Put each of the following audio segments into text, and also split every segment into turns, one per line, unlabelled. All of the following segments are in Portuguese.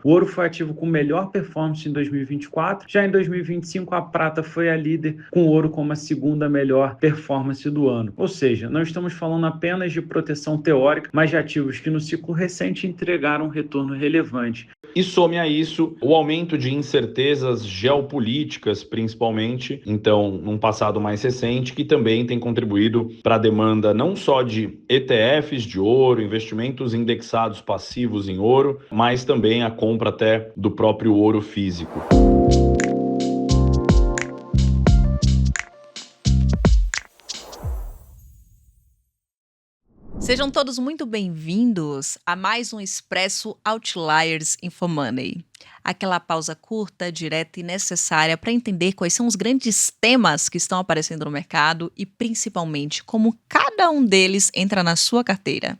O ouro foi ativo com melhor performance em 2024, já em 2025 a prata foi a líder, com o ouro como a segunda melhor performance do ano. Ou seja, não estamos falando apenas de proteção teórica, mas de ativos que no ciclo recente entregaram um retorno relevante.
E some a isso o aumento de incertezas geopolíticas, principalmente, então, num passado mais recente, que também tem contribuído para a demanda não só de ETFs de ouro, investimentos indexados passivos em ouro, mas também a compra até do próprio ouro físico.
Sejam todos muito bem-vindos a mais um Expresso Outliers InfoMoney. Aquela pausa curta, direta e necessária para entender quais são os grandes temas que estão aparecendo no mercado e, principalmente, como cada um deles entra na sua carteira.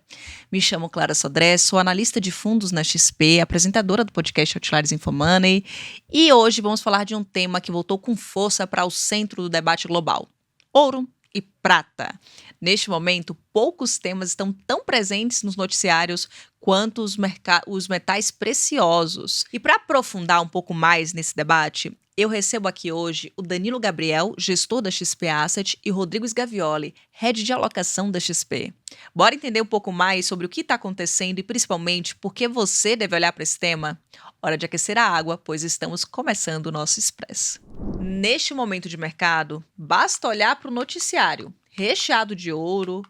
Me chamo Clara Sodré, sou analista de fundos na XP, apresentadora do podcast Outliers InfoMoney, e hoje vamos falar de um tema que voltou com força para o centro do debate global: ouro e prata. Neste momento, poucos temas estão tão presentes nos noticiários quanto os metais preciosos. E para aprofundar um pouco mais nesse debate, eu recebo aqui hoje o Danilo Gabriel, gestor da XP Asset, e Rodrigo Sgavioli, head de alocação da XP. Bora entender um pouco mais sobre o que está acontecendo e principalmente por que você deve olhar para esse tema? Hora de aquecer a água, pois estamos começando o nosso Expresso. Neste momento de mercado, basta olhar para o noticiário recheado de ouro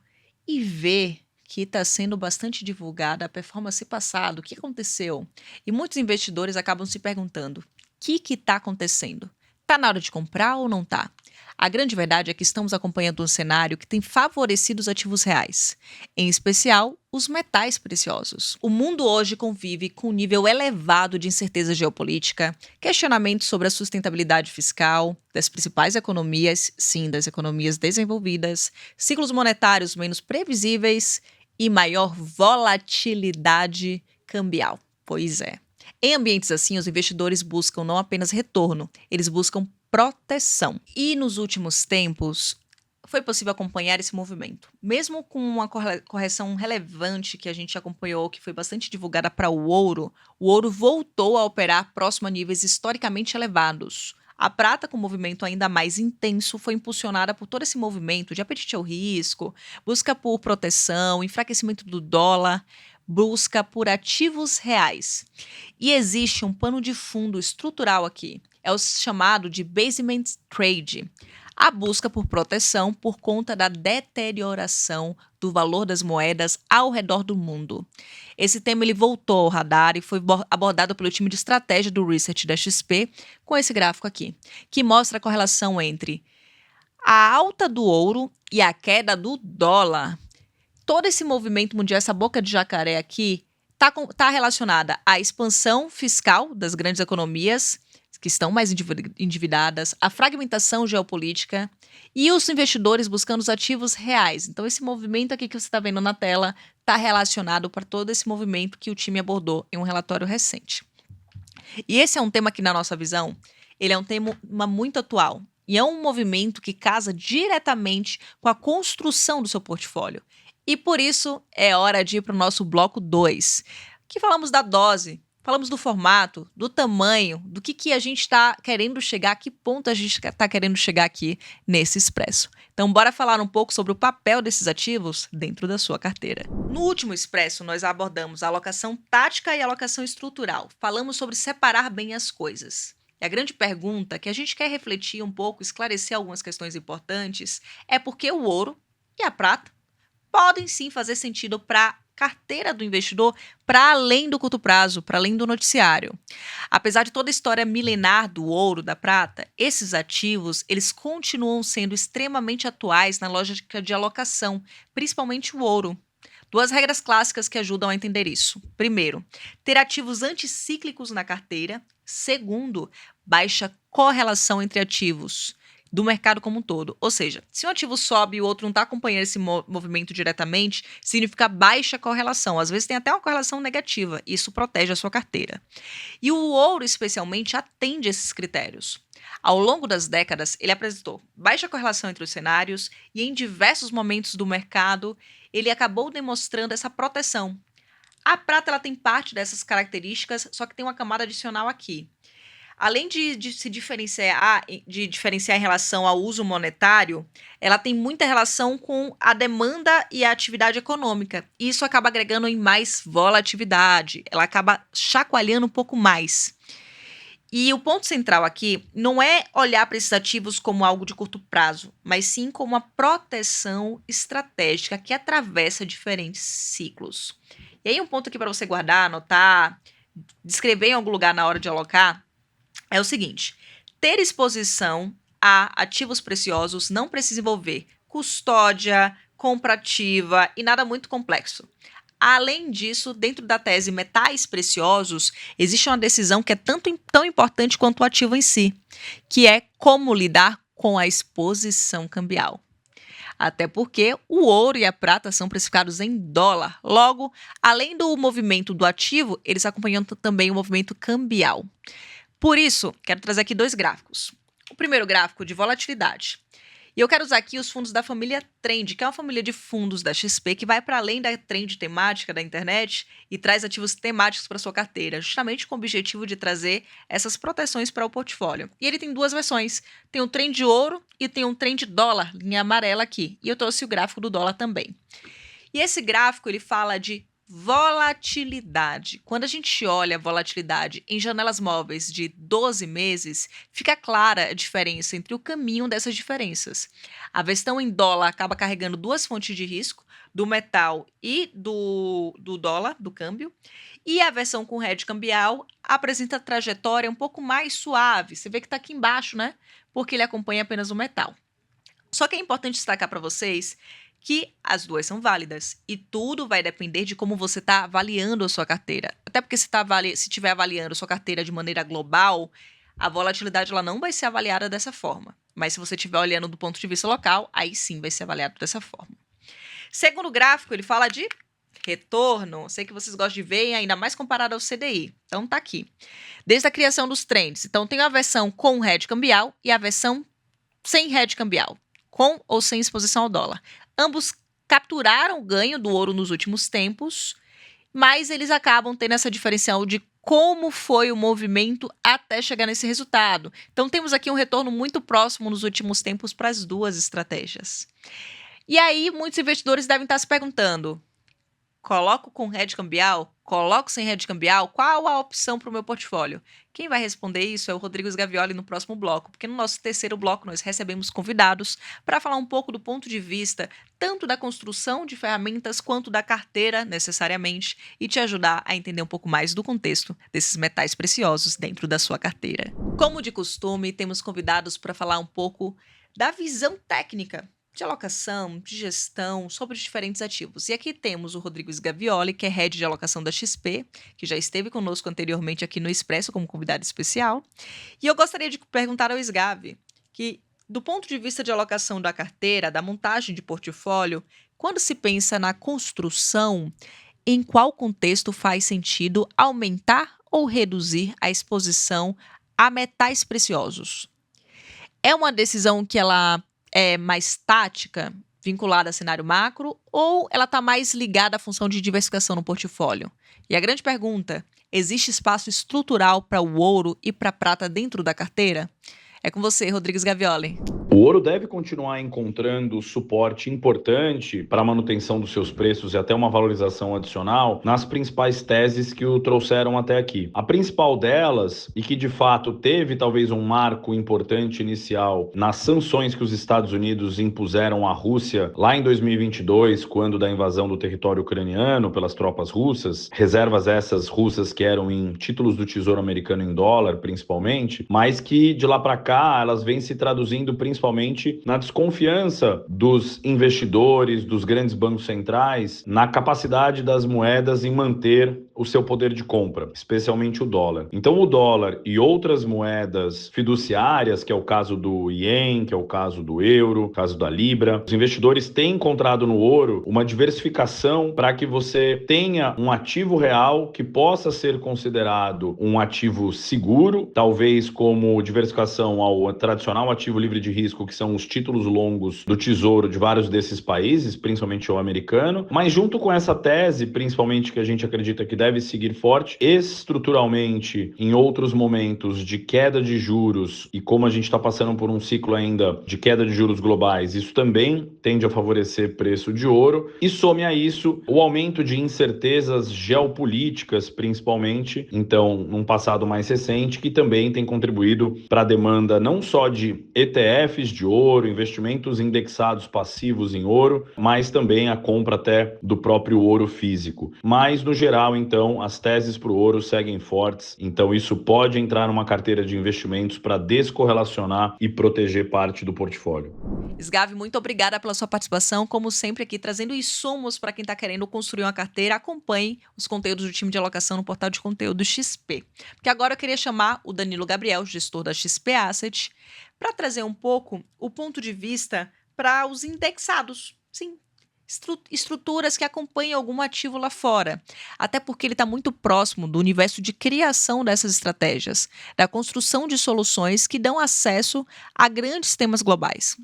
e ver que está sendo bastante divulgada a performance passada, o que aconteceu. E muitos investidores acabam se perguntando: o que está acontecendo? Está na hora de comprar ou não está? A grande verdade é que estamos acompanhando um cenário que tem favorecido os ativos reais, em especial os metais preciosos. O mundo hoje convive com um nível elevado de incerteza geopolítica, questionamentos sobre a sustentabilidade fiscal das principais economias, sim, das economias desenvolvidas, ciclos monetários menos previsíveis e maior volatilidade cambial. Pois é. Em ambientes assim, os investidores buscam não apenas retorno, eles buscam proteção. E nos últimos tempos, foi possível acompanhar esse movimento. Mesmo com uma correção relevante que a gente acompanhou, que foi bastante divulgada para o ouro voltou a operar próximo a níveis historicamente elevados. A prata, com um movimento ainda mais intenso, foi impulsionada por todo esse movimento de apetite ao risco, busca por proteção, enfraquecimento do dólar, busca por ativos reais. E existe um pano de fundo estrutural aqui. É o chamado de basement trade, a busca por proteção por conta da deterioração do valor das moedas ao redor do mundo. Esse tema ele voltou ao radar e foi abordado pelo time de estratégia do Research da XP com esse gráfico aqui, que mostra a correlação entre a alta do ouro e a queda do dólar. Todo esse movimento mundial, essa boca de jacaré aqui, está relacionada à expansão fiscal das grandes economias, que estão mais endividadas, a fragmentação geopolítica e os investidores buscando os ativos reais. Então, esse movimento aqui que você está vendo na tela está relacionado para todo esse movimento que o time abordou em um relatório recente. E esse é um tema que, na nossa visão, ele é um tema muito atual e é um movimento que casa diretamente com a construção do seu portfólio. E por isso é hora de ir para o nosso bloco 2, que falamos da dose, falamos do formato, do tamanho, do que a gente está querendo chegar, a que ponto a gente está querendo chegar aqui nesse Expresso. Então, bora falar um pouco sobre o papel desses ativos dentro da sua carteira. No último Expresso, nós abordamos a alocação tática e a alocação estrutural. Falamos sobre separar bem as coisas. E a grande pergunta que a gente quer refletir um pouco, esclarecer algumas questões importantes, é por que o ouro e a prata podem sim fazer sentido para carteira do investidor para além do curto prazo, para além do noticiário. Apesar de toda a história milenar do ouro, da prata, esses ativos eles continuam sendo extremamente atuais na lógica de alocação, principalmente o ouro. Duas regras clássicas que ajudam a entender isso. Primeiro, ter ativos anticíclicos na carteira. Segundo, baixa correlação entre ativos do mercado como um todo. Ou seja, se um ativo sobe e o outro não está acompanhando esse movimento diretamente, significa baixa correlação. Às vezes tem até uma correlação negativa. Isso protege a sua carteira. E o ouro, especialmente, atende esses critérios. Ao longo das décadas, ele apresentou baixa correlação entre os cenários e em diversos momentos do mercado, ele acabou demonstrando essa proteção. A prata ela tem parte dessas características, só que tem uma camada adicional aqui. Além de se diferenciar, em relação ao uso monetário, ela tem muita relação com a demanda e a atividade econômica. E isso acaba agregando em mais volatilidade, ela acaba chacoalhando um pouco mais. E o ponto central aqui não é olhar para esses ativos como algo de curto prazo, mas sim como uma proteção estratégica que atravessa diferentes ciclos. E aí um ponto aqui para você guardar, anotar, descrever em algum lugar na hora de alocar, é o seguinte: ter exposição a ativos preciosos não precisa envolver custódia, compra ativa e nada muito complexo. Além disso, dentro da tese metais preciosos, existe uma decisão que é tão importante quanto o ativo em si, que é como lidar com a exposição cambial. Até porque o ouro e a prata são precificados em dólar. Logo, além do movimento do ativo, eles acompanham também o movimento cambial. Por isso, quero trazer aqui 2 gráficos. O primeiro gráfico de volatilidade. E eu quero usar aqui os fundos da família Trend, que é uma família de fundos da XP que vai para além da trend temática da internet e traz ativos temáticos para sua carteira, justamente com o objetivo de trazer essas proteções para o portfólio. E ele tem 2 versões. Tem um trend ouro e tem um trend dólar, linha amarela aqui. E eu trouxe o gráfico do dólar também. E esse gráfico ele fala de volatilidade. Quando a gente olha a volatilidade em janelas móveis de 12 meses, fica clara a diferença entre o caminho dessas diferenças. A versão em dólar acaba carregando 2 fontes de risco, do metal e do dólar, do câmbio, e a versão com hedge cambial apresenta trajetória um pouco mais suave. Você vê que está aqui embaixo, né? Porque ele acompanha apenas o metal. Só que é importante destacar para vocês que as 2 são válidas e tudo vai depender de como você está avaliando a sua carteira. Até porque se estiver avaliando a sua carteira de maneira global, a volatilidade ela não vai ser avaliada dessa forma. Mas se você estiver olhando do ponto de vista local, aí sim vai ser avaliado dessa forma. Segundo gráfico, ele fala de retorno. Sei que vocês gostam de ver, ainda mais comparado ao CDI. Então tá aqui. Desde a criação dos trends. Então tem a versão com hedge cambial e a versão sem hedge cambial, com ou sem exposição ao dólar. Ambos capturaram o ganho do ouro nos últimos tempos, mas eles acabam tendo essa diferencial de como foi o movimento até chegar nesse resultado. Então, temos aqui um retorno muito próximo nos últimos tempos para as 2 estratégias. E aí, muitos investidores devem estar se perguntando: coloco com hedge cambial? Coloco sem hedge cambial? Qual a opção para o meu portfólio? Quem vai responder isso é o Rodrigo Sgavioli no próximo bloco, porque no nosso terceiro bloco nós recebemos convidados para falar um pouco do ponto de vista tanto da construção de ferramentas quanto da carteira, necessariamente, e te ajudar a entender um pouco mais do contexto desses metais preciosos dentro da sua carteira. Como de costume, temos convidados para falar um pouco da visão técnica de alocação, de gestão, sobre os diferentes ativos. E aqui temos o Rodrigo Sgavioli, que é head de alocação da XP, que já esteve conosco anteriormente aqui no Expresso como convidado especial. E eu gostaria de perguntar ao Sgavi que, do ponto de vista de alocação da carteira, da montagem de portfólio, quando se pensa na construção, em qual contexto faz sentido aumentar ou reduzir a exposição a metais preciosos? É uma decisão que ela é mais tática, vinculada a cenário macro, ou ela está mais ligada à função de diversificação no portfólio? E a grande pergunta: existe espaço estrutural para o ouro e para a prata dentro da carteira? É com você, Rodrigo Sgavioli.
O ouro deve continuar encontrando suporte importante para a manutenção dos seus preços e até uma valorização adicional nas principais teses que o trouxeram até aqui. A principal delas, e que de fato teve talvez um marco importante inicial nas sanções que os Estados Unidos impuseram à Rússia lá em 2022, quando da invasão do território ucraniano pelas tropas russas, reservas essas russas que eram em títulos do Tesouro Americano em dólar, principalmente, mas que de lá para cá elas vêm se traduzindo principalmente na desconfiança dos investidores, dos grandes bancos centrais, na capacidade das moedas em manter o seu poder de compra, especialmente o dólar. Então o dólar e outras moedas fiduciárias, que é o caso do ien, que é o caso do euro, o caso da libra, os investidores têm encontrado no ouro uma diversificação para que você tenha um ativo real que possa ser considerado um ativo seguro, talvez como diversificação ao tradicional ativo livre de risco, que são os títulos longos do Tesouro de vários desses países, principalmente o americano, mas junto com essa tese, principalmente que a gente acredita que deve seguir forte, estruturalmente, em outros momentos de queda de juros, e como a gente está passando por um ciclo ainda de queda de juros globais, isso também tende a favorecer preço de ouro, e some a isso o aumento de incertezas geopolíticas, principalmente, então, num passado mais recente, que também tem contribuído para a demanda não só de ETFs de ouro, investimentos indexados passivos em ouro, mas também a compra até do próprio ouro físico. Mas, no geral, então, as teses para o ouro seguem fortes, então isso pode entrar numa carteira de investimentos para descorrelacionar e proteger parte do portfólio.
Sgavi, muito obrigada pela sua participação, como sempre aqui trazendo insumos para quem está querendo construir uma carteira. Acompanhe os conteúdos do time de alocação no portal de conteúdo XP. Porque agora eu queria chamar o Danilo Gabriel, gestor da XP Asset, para trazer um pouco o ponto de vista para os indexados. Sim, estruturas que acompanham algum ativo lá fora. Até porque ele está muito próximo do universo de criação dessas estratégias, da construção de soluções que dão acesso a grandes temas globais.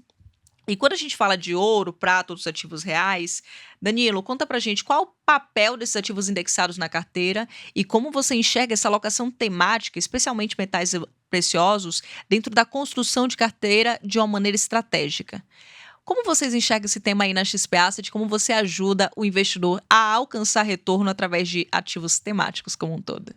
E quando a gente fala de ouro, prata, outros ativos reais, Danilo, conta pra gente qual o papel desses ativos indexados na carteira e como você enxerga essa alocação temática, especialmente metais preciosos, dentro da construção de carteira de uma maneira estratégica. Como vocês enxergam esse tema aí na XP Asset? Como você ajuda o investidor a alcançar retorno através de ativos temáticos como um todo?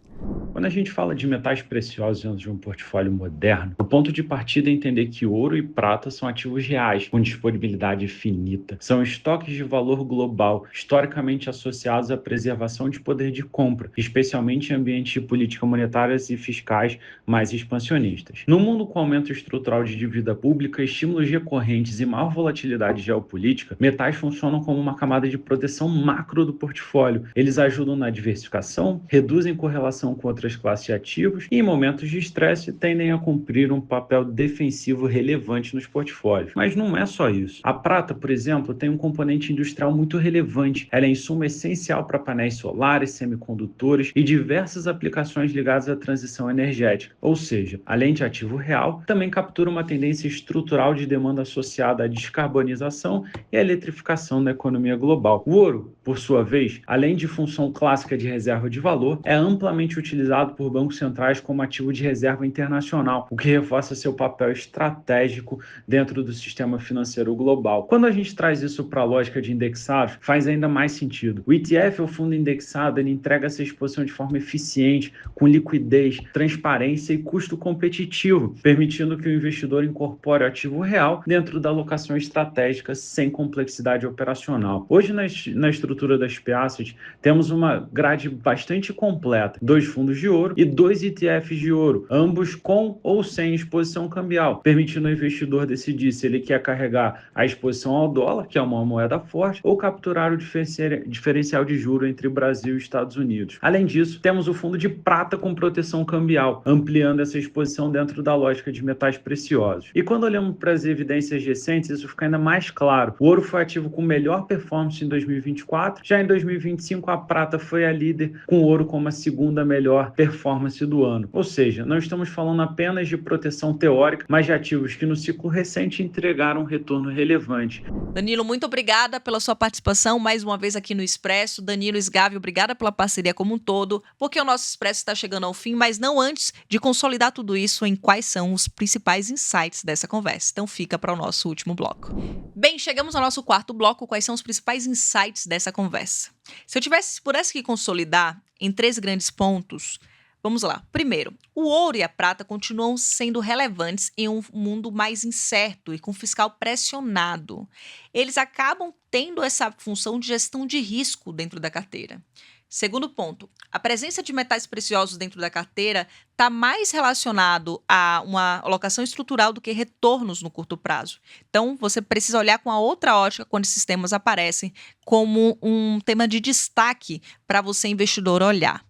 Quando a gente fala de metais preciosos dentro de um portfólio moderno, o ponto de partida é entender que ouro e prata são ativos reais, com disponibilidade finita. São estoques de valor global, historicamente associados à preservação de poder de compra, especialmente em ambientes de política monetárias e fiscais mais expansionistas. No mundo com aumento estrutural de dívida pública, estímulos recorrentes e maior volatilidade geopolítica, metais funcionam como uma camada de proteção macro do portfólio. Eles ajudam na diversificação, reduzem correlação com outras classes de ativos e, em momentos de estresse, tendem a cumprir um papel defensivo relevante nos portfólios. Mas não é só isso. A prata, por exemplo, tem um componente industrial muito relevante. Ela é insumo essencial para painéis solares, semicondutores e diversas aplicações ligadas à transição energética. Ou seja, além de ativo real, também captura uma tendência estrutural de demanda associada à descarbonização e à eletrificação da economia global. O ouro, por sua vez, além de função clássica de reserva de valor, é amplamente utilizado por bancos centrais como ativo de reserva internacional, o que reforça seu papel estratégico dentro do sistema financeiro global. Quando a gente traz isso para a lógica de indexados, faz ainda mais sentido. O ETF, o fundo indexado, ele entrega essa exposição de forma eficiente, com liquidez, transparência e custo competitivo, permitindo que o investidor incorpore o ativo real dentro da alocação estratégica sem complexidade operacional. Hoje, na estrutura da XP Asset, temos uma grade bastante completa, 2 fundos de ouro e 2 ETFs de ouro, ambos com ou sem exposição cambial, permitindo ao investidor decidir se ele quer carregar a exposição ao dólar, que é uma moeda forte, ou capturar o diferencial de juro entre Brasil e Estados Unidos. Além disso, temos o fundo de prata com proteção cambial, ampliando essa exposição dentro da lógica de metais preciosos. E quando olhamos para as evidências recentes, isso fica ainda mais claro. O ouro foi ativo com melhor performance em 2024, já em 2025 a prata foi a líder, com o ouro como a segunda melhor performance do ano. Ou seja, não estamos falando apenas de proteção teórica, mas de ativos que no ciclo recente entregaram um retorno relevante.
Danilo, muito obrigada pela sua participação mais uma vez aqui no Expresso. Danilo Sgavi, obrigada pela parceria como um todo, porque o nosso Expresso está chegando ao fim, mas não antes de consolidar tudo isso em quais são os principais insights dessa conversa. Então fica para o nosso último bloco. Bem, chegamos ao nosso quarto bloco. Quais são os principais insights dessa conversa? Se eu pudesse aqui consolidar em 3 grandes pontos, vamos lá. Primeiro, o ouro e a prata continuam sendo relevantes em um mundo mais incerto e com fiscal pressionado. Eles acabam tendo essa função de gestão de risco dentro da carteira. Segundo ponto, a presença de metais preciosos dentro da carteira está mais relacionado a uma alocação estrutural do que retornos no curto prazo. Então, você precisa olhar com a outra ótica quando esses temas aparecem como um tema de destaque para você, investidor, olhar.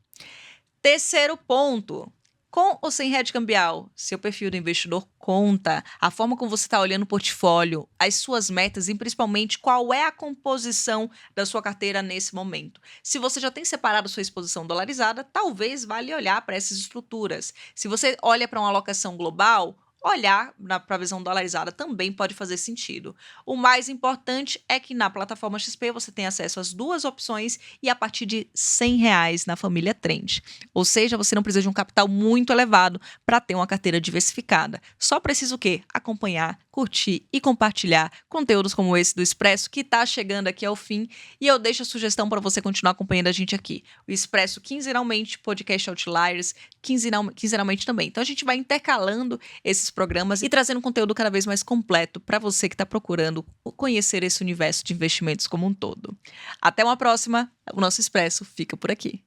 Terceiro ponto. Com ou sem hedge cambial, seu perfil do investidor conta, a forma como você está olhando o portfólio, as suas metas e principalmente qual é a composição da sua carteira nesse momento. Se você já tem separado sua exposição dolarizada, talvez valha olhar para essas estruturas. Se você olha para uma alocação global, olhar para a visão dolarizada também pode fazer sentido. O mais importante é que na plataforma XP você tem acesso às duas opções e a partir de R$100 na família Trend. Ou seja, você não precisa de um capital muito elevado para ter uma carteira diversificada. Só precisa o quê? Acompanhar, curtir e compartilhar conteúdos como esse do Expresso, que está chegando aqui ao fim. E eu deixo a sugestão para você continuar acompanhando a gente aqui. O Expresso quinzenalmente, podcast Outliers quinzenalmente também. Então a gente vai intercalando esses programas e trazendo conteúdo cada vez mais completo para você que está procurando conhecer esse universo de investimentos como um todo. Até uma próxima. O nosso Expresso fica por aqui.